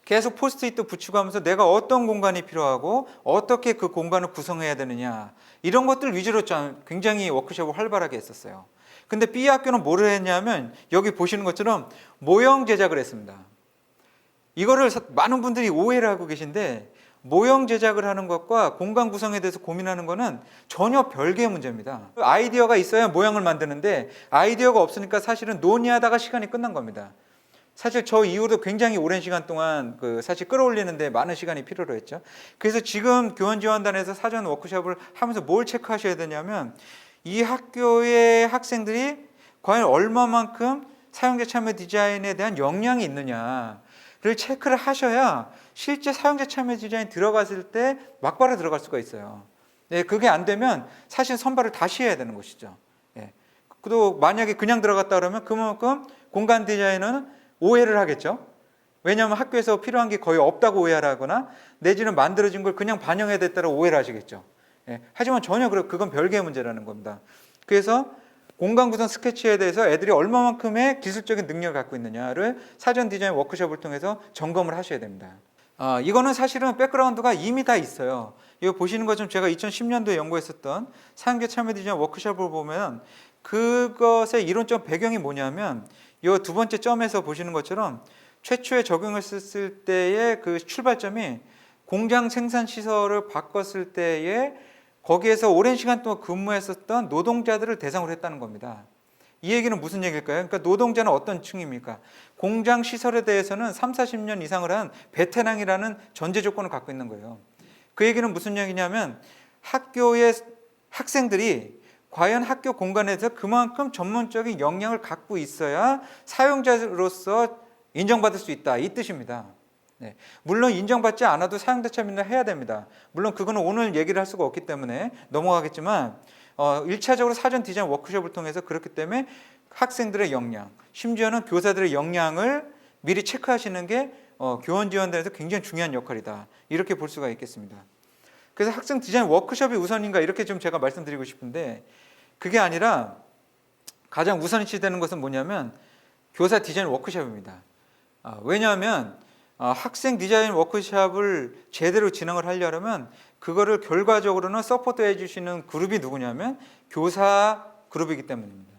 계속 포스트잇도 붙이고 하면서 내가 어떤 공간이 필요하고 어떻게 그 공간을 구성해야 되느냐 이런 것들 위주로 굉장히 워크숍을 활발하게 했었어요. 근데 B 학교는 뭐를 했냐면 여기 보시는 것처럼 모형 제작을 했습니다. 이거를 많은 분들이 오해를 하고 계신데 모형 제작을 하는 것과 공간 구성에 대해서 고민하는 것은 전혀 별개의 문제입니다. 아이디어가 있어야 모형을 만드는데 아이디어가 없으니까 사실은 논의하다가 시간이 끝난 겁니다. 사실 저 이후로 굉장히 오랜 시간 동안 사실 끌어올리는데 많은 시간이 필요로 했죠. 그래서 지금 교원지원단에서 사전 워크숍을 하면서 뭘 체크하셔야 되냐면 이 학교의 학생들이 과연 얼마만큼 사용자 참여 디자인에 대한 역량이 있느냐를 체크를 하셔야 실제 사용자 참여 디자인 들어갔을 때 막바로 들어갈 수가 있어요. 네, 그게 안 되면 사실 선발을 다시 해야 되는 것이죠. 네. 또 만약에 그냥 들어갔다 그러면 그만큼 공간 디자인은 오해를 하겠죠. 왜냐하면 학교에서 필요한 게 거의 없다고 오해를 하거나 내지는 만들어진 걸 그냥 반영해야 됐다고 오해를 하시겠죠. 예, 하지만 전혀 그건 별개의 문제라는 겁니다. 그래서 공간 구성 스케치에 대해서 애들이 얼마만큼의 기술적인 능력을 갖고 있느냐를 사전 디자인 워크숍을 통해서 점검을 하셔야 됩니다. 이거는 사실은 백그라운드가 이미 다 있어요. 이거 보시는 것처럼 제가 2010년도에 연구했었던 사용자 참여 디자인 워크숍을 보면 그것의 이론적 배경이 뭐냐면 이 두 번째 점에서 보시는 것처럼 최초에 적용했을 때의 그 출발점이 공장 생산 시설을 바꿨을 때에 거기에서 오랜 시간 동안 근무했었던 노동자들을 대상으로 했다는 겁니다. 이 얘기는 무슨 얘기일까요? 그러니까 노동자는 어떤 층입니까? 공장 시설에 대해서는 3, 40년 이상을 한 베테랑이라는 전제 조건을 갖고 있는 거예요. 그 얘기는 무슨 얘기냐면 학교의 학생들이 과연 학교 공간에서 그만큼 전문적인 역량을 갖고 있어야 사용자로서 인정받을 수 있다 이 뜻입니다. 네. 물론 인정받지 않아도 사용자 참여를 해야 됩니다. 물론 그거는 오늘 얘기를 할 수가 없기 때문에 넘어가겠지만 1차적으로 사전 디자인 워크숍을 통해서 그렇기 때문에 학생들의 역량, 심지어는 교사들의 역량을 미리 체크하시는 게 교원지원단에서 굉장히 중요한 역할이다. 이렇게 볼 수가 있겠습니다. 그래서 학생 디자인 워크숍이 우선인가 이렇게 좀 제가 말씀드리고 싶은데 그게 아니라 가장 우선시 되는 것은 뭐냐면 교사 디자인 워크숍입니다. 왜냐하면 학생 디자인 워크숍을 제대로 진행을 하려면 그거를 결과적으로는 서포트해 주시는 그룹이 누구냐면 교사 그룹이기 때문입니다.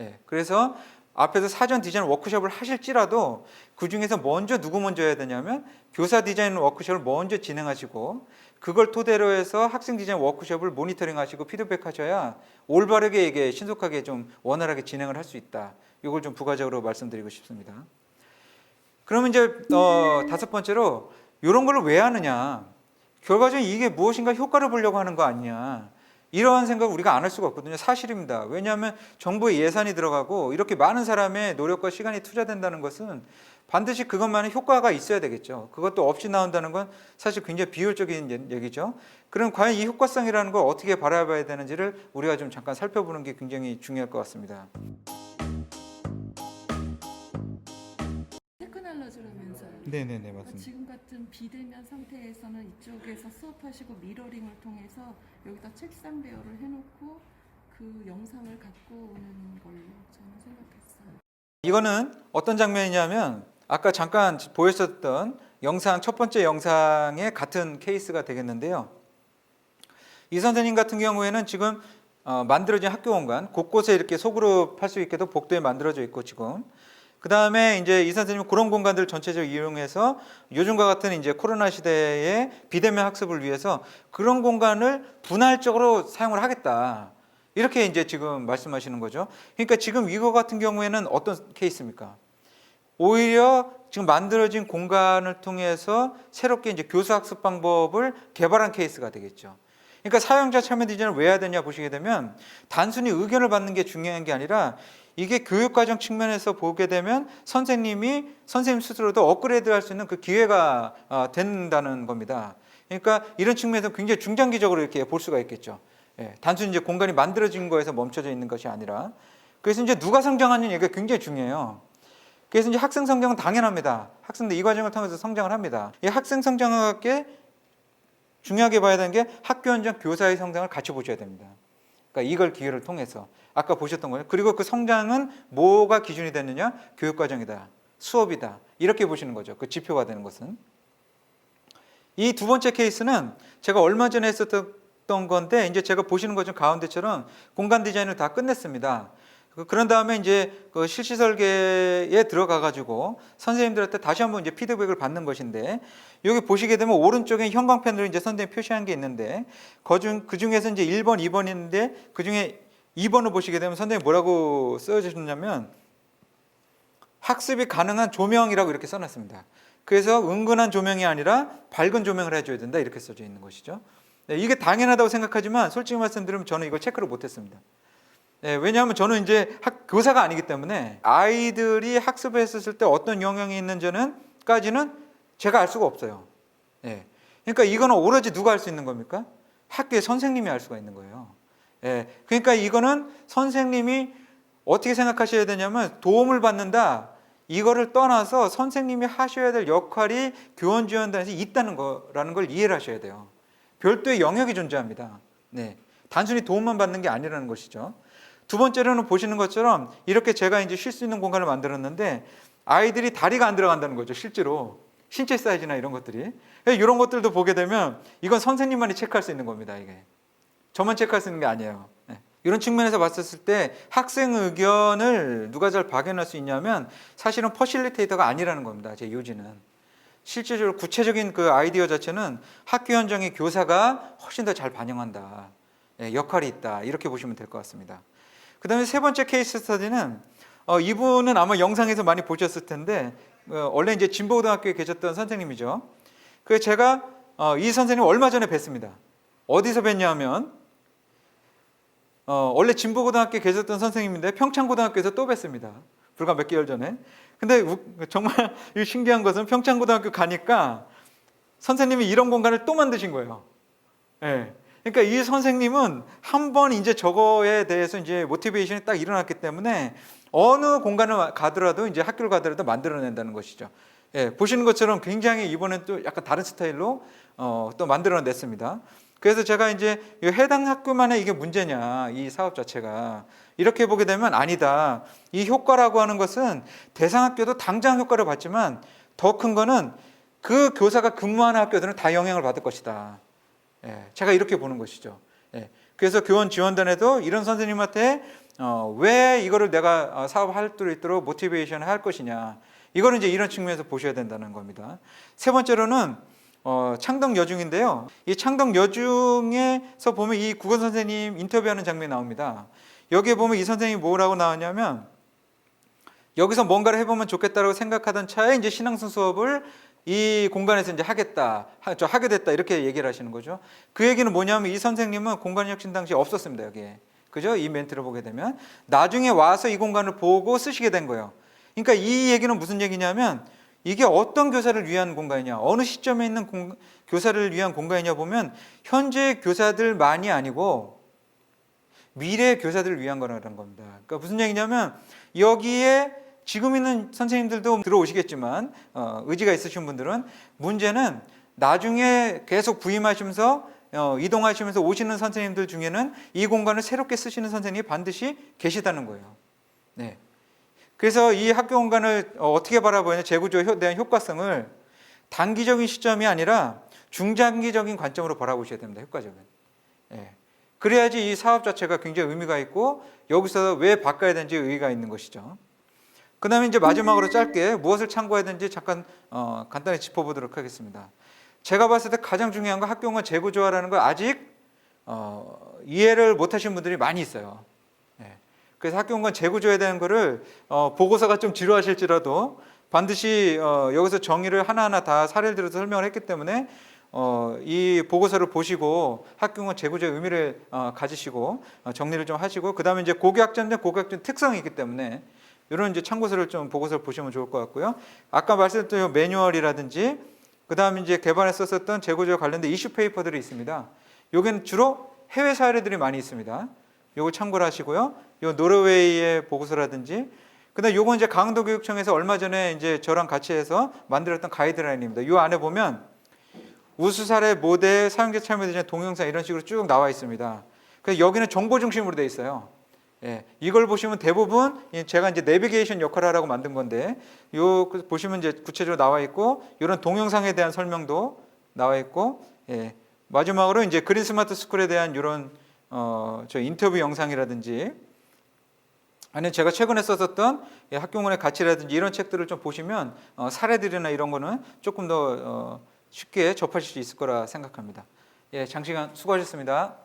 예, 그래서 앞에서 사전 디자인 워크숍을 하실지라도 그 중에서 누구 먼저 해야 되냐면 교사 디자인 워크숍을 먼저 진행하시고 그걸 토대로 해서 학생 디자인 워크숍을 모니터링 하시고 피드백 하셔야 올바르게 이게 신속하게 좀 원활하게 진행을 할 수 있다. 이걸 좀 부가적으로 말씀드리고 싶습니다. 그러면 이제 다섯 번째로 이런 걸 왜 하느냐? 결과적으로 이게 무엇인가 효과를 보려고 하는 거 아니냐? 이러한 생각을 우리가 안 할 수가 없거든요. 사실입니다. 왜냐하면 정부의 예산이 들어가고 이렇게 많은 사람의 노력과 시간이 투자된다는 것은 반드시 그것만의 효과가 있어야 되겠죠. 그것도 없이 나온다는 건 사실 굉장히 비효율적인 얘기죠. 그럼 과연 이 효과성이라는 걸 어떻게 바라봐야 되는지를 우리가 좀 잠깐 살펴보는 게 굉장히 중요할 것 같습니다. 테크놀로지라면서요. 네네네, 그러니까 지금 같은 비대면 상태에서는 이쪽에서 수업하시고 미러링을 통해서 여기다 책상 배열을 해놓고 그 영상을 갖고 오는 걸로 저는 생각했어요. 이거는 어떤 장면이냐면 아까 잠깐 보였었던 영상, 첫 번째 영상의 같은 케이스가 되겠는데요. 이 선생님 같은 경우에는 지금 만들어진 학교 공간 곳곳에 이렇게 소그룹 할 수 있게도 복도에 만들어져 있고 지금 그 다음에 이제 이 선생님은 그런 공간들을 전체적으로 이용해서 요즘과 같은 이제 코로나 시대의 비대면 학습을 위해서 그런 공간을 분할적으로 사용을 하겠다. 이렇게 이제 지금 말씀하시는 거죠. 그러니까 지금 이거 같은 경우에는 어떤 케이스입니까? 오히려 지금 만들어진 공간을 통해서 새롭게 이제 교수 학습 방법을 개발한 케이스가 되겠죠. 그러니까 사용자 참여 디자인을 왜 해야 되냐 보시게 되면 단순히 의견을 받는 게 중요한 게 아니라 이게 교육과정 측면에서 보게 되면 선생님 스스로도 업그레이드 할 수 있는 그 기회가 된다는 겁니다. 그러니까 이런 측면에서 굉장히 중장기적으로 이렇게 볼 수가 있겠죠. 예, 단순히 이제 공간이 만들어진 거에서 멈춰져 있는 것이 아니라 그래서 이제 누가 성장하느냐 이게 굉장히 중요해요. 그래서 이제 학생 성장은 당연합니다. 학생들 이 과정을 통해서 성장을 합니다. 이 학생 성장과 함께 중요하게 봐야 되는 게 학교 현장 교사의 성장을 같이 보셔야 됩니다. 그러니까 이걸 기회를 통해서 아까 보셨던 거예요. 그리고 그 성장은 뭐가 기준이 되느냐? 교육과정이다, 수업이다 이렇게 보시는 거죠. 그 지표가 되는 것은. 이 두 번째 케이스는 제가 얼마 전에 했었던 건데 이제 제가 보시는 것처럼 가운데처럼 공간 디자인을 다 끝냈습니다. 그런 다음에 이제 그 실시 설계에 들어가 가지고 선생님들한테 다시 한번 이제 피드백을 받는 것인데 여기 보시게 되면 오른쪽에 형광펜으로 이제 선생님 표시한 게 있는데 그 중에서 이제 1번, 2번이 있는데 그 중에 2번을 보시게 되면 선생님 뭐라고 써주셨냐면 학습이 가능한 조명이라고 이렇게 써놨습니다. 그래서 은근한 조명이 아니라 밝은 조명을 해줘야 된다 이렇게 써져 있는 것이죠. 네, 이게 당연하다고 생각하지만 솔직히 말씀드리면 저는 이걸 체크를 못했습니다. 네, 왜냐하면 저는 이제 교사가 아니기 때문에 아이들이 학습을 했을 때 어떤 영향이 있는지는까지는 제가 알 수가 없어요. 네, 그러니까 이거는 오로지 누가 할 수 있는 겁니까? 학교의 선생님이 할 수가 있는 거예요. 예, 그러니까 이거는 선생님이 어떻게 생각하셔야 되냐면 도움을 받는다 이거를 떠나서 선생님이 하셔야 될 역할이 교원지원단에서 있다는 거라는 걸 이해를 하셔야 돼요. 별도의 영역이 존재합니다. 네, 단순히 도움만 받는 게 아니라는 것이죠. 두 번째로는 보시는 것처럼 이렇게 제가 이제 쉴 수 있는 공간을 만들었는데 아이들이 다리가 안 들어간다는 거죠. 실제로 신체 사이즈나 이런 것들이 이런 것들도 보게 되면 이건 선생님만이 체크할 수 있는 겁니다. 이게 저만 체크할 수 있는 게 아니에요. 네. 이런 측면에서 봤었을 때 학생 의견을 누가 잘 박연할 수 있냐면 사실은 퍼실리테이터가 아니라는 겁니다. 제 요지는 실제적으로 구체적인 그 아이디어 자체는 학교 현장의 교사가 훨씬 더 잘 반영한다. 네, 역할이 있다. 이렇게 보시면 될 것 같습니다. 그 다음에 세 번째 케이스 스터디는 이분은 아마 영상에서 많이 보셨을 텐데 원래 이제 진보고등학교에 계셨던 선생님이죠. 그래서 제가 이 선생님 얼마 전에 뵀습니다. 어디서 뵀냐면 원래 진보고등학교에 계셨던 선생님인데 평창고등학교에서 또 뵀습니다. 불과 몇 개월 전에. 근데 정말 신기한 것은 평창고등학교 가니까 선생님이 이런 공간을 또 만드신 거예요. 네. 그러니까 이 선생님은 한 번 이제 저거에 대해서 이제 모티베이션이 딱 일어났기 때문에 어느 공간을 가더라도 이제 학교를 가더라도 만들어낸다는 것이죠. 예, 보시는 것처럼 굉장히 이번엔 또 약간 다른 스타일로 또 만들어냈습니다. 그래서 제가 이제 해당 학교만의 이게 문제냐 이 사업 자체가 이렇게 보게 되면 아니다. 이 효과라고 하는 것은 대상 학교도 당장 효과를 봤지만 더 큰 거는 그 교사가 근무하는 학교들은 다 영향을 받을 것이다. 예, 제가 이렇게 보는 것이죠. 예, 그래서 교원 지원단에도 이런 선생님한테 왜 이거를 내가 사업할 수 있도록 모티베이션을 할 것이냐. 이거는 이제 이런 측면에서 보셔야 된다는 겁니다. 세 번째로는 창덕 여중인데요. 이 창덕 여중에서 보면 이 국어 선생님 인터뷰하는 장면이 나옵니다. 여기에 보면 이 선생님이 뭐라고 나왔냐면 여기서 뭔가를 해보면 좋겠다라고 생각하던 차에 이제 신앙수 수업을 이 공간에서 이제 하게 됐다 이렇게 얘기를 하시는 거죠. 그 얘기는 뭐냐면 이 선생님은 공간혁신 당시에 없었습니다. 여기에. 그죠? 이 멘트를 보게 되면 나중에 와서 이 공간을 보고 쓰시게 된 거예요. 그러니까 이 얘기는 무슨 얘기냐면 이게 어떤 교사를 위한 공간이냐, 어느 시점에 있는 교사를 위한 공간이냐 보면 현재 교사들만이 아니고 미래 교사들을 위한 거라는 겁니다. 그러니까 무슨 얘기냐면 여기에 지금 있는 선생님들도 들어오시겠지만 의지가 있으신 분들은 문제는 나중에 계속 부임하시면서 이동하시면서 오시는 선생님들 중에는 이 공간을 새롭게 쓰시는 선생님이 반드시 계시다는 거예요. 네. 그래서 이 학교 공간을 어떻게 바라보느냐, 재구조에 대한 효과성을 단기적인 시점이 아니라 중장기적인 관점으로 바라보셔야 됩니다. 효과적인. 예. 그래야지 이 사업 자체가 굉장히 의미가 있고 여기서 왜 바꿔야 되는지 의의가 있는 것이죠. 그 다음에 이제 마지막으로 짧게 무엇을 참고해야 되는지 잠깐 간단히 짚어보도록 하겠습니다. 제가 봤을 때 가장 중요한 건 학교 공간 재구조화라는 걸 아직 이해를 못하신 분들이 많이 있어요. 예. 그래서 학교 공간 재구조에 대한 거를 보고서가 좀 지루하실지라도 반드시 여기서 정의를 하나하나 다 사례를 들어서 설명을 했기 때문에 이 보고서를 보시고 학교 공간 재구조의 의미를 가지시고 정리를 좀 하시고 그 다음에 이제 고교학점제 특성이 있기 때문에 이런 이제 참고서를 좀 보고서를 보시면 좋을 것 같고요. 아까 말씀드렸던 매뉴얼이라든지 그 다음에 이제 개발에 썼었던 재구조와 관련된 이슈 페이퍼들이 있습니다. 여기는 주로 해외 사례들이 많이 있습니다. 요거 참고를 하시고요. 요 노르웨이의 보고서라든지 그다음 요건 이제 강원도교육청에서 얼마 전에 이제 저랑 같이 해서 만들었던 가이드라인입니다. 요 안에 보면 우수 사례 모델 사용자 참여 대상 동영상 이런 식으로 쭉 나와 있습니다. 그래서 여기는 정보 중심으로 되어 있어요. 예, 이걸 보시면 대부분 제가 이제 내비게이션 역할을 하라고 만든 건데 요 보시면 이제 구체적으로 나와 있고 이런 동영상에 대한 설명도 나와 있고 예, 마지막으로 이제 그린 스마트 스쿨에 대한 이런 저 인터뷰 영상이라든지 아니면 제가 최근에 썼었던 학교문의 가치라든지 이런 책들을 좀 보시면 사례들이나 이런 거는 조금 더 쉽게 접하실 수 있을 거라 생각합니다. 예, 장시간 수고하셨습니다.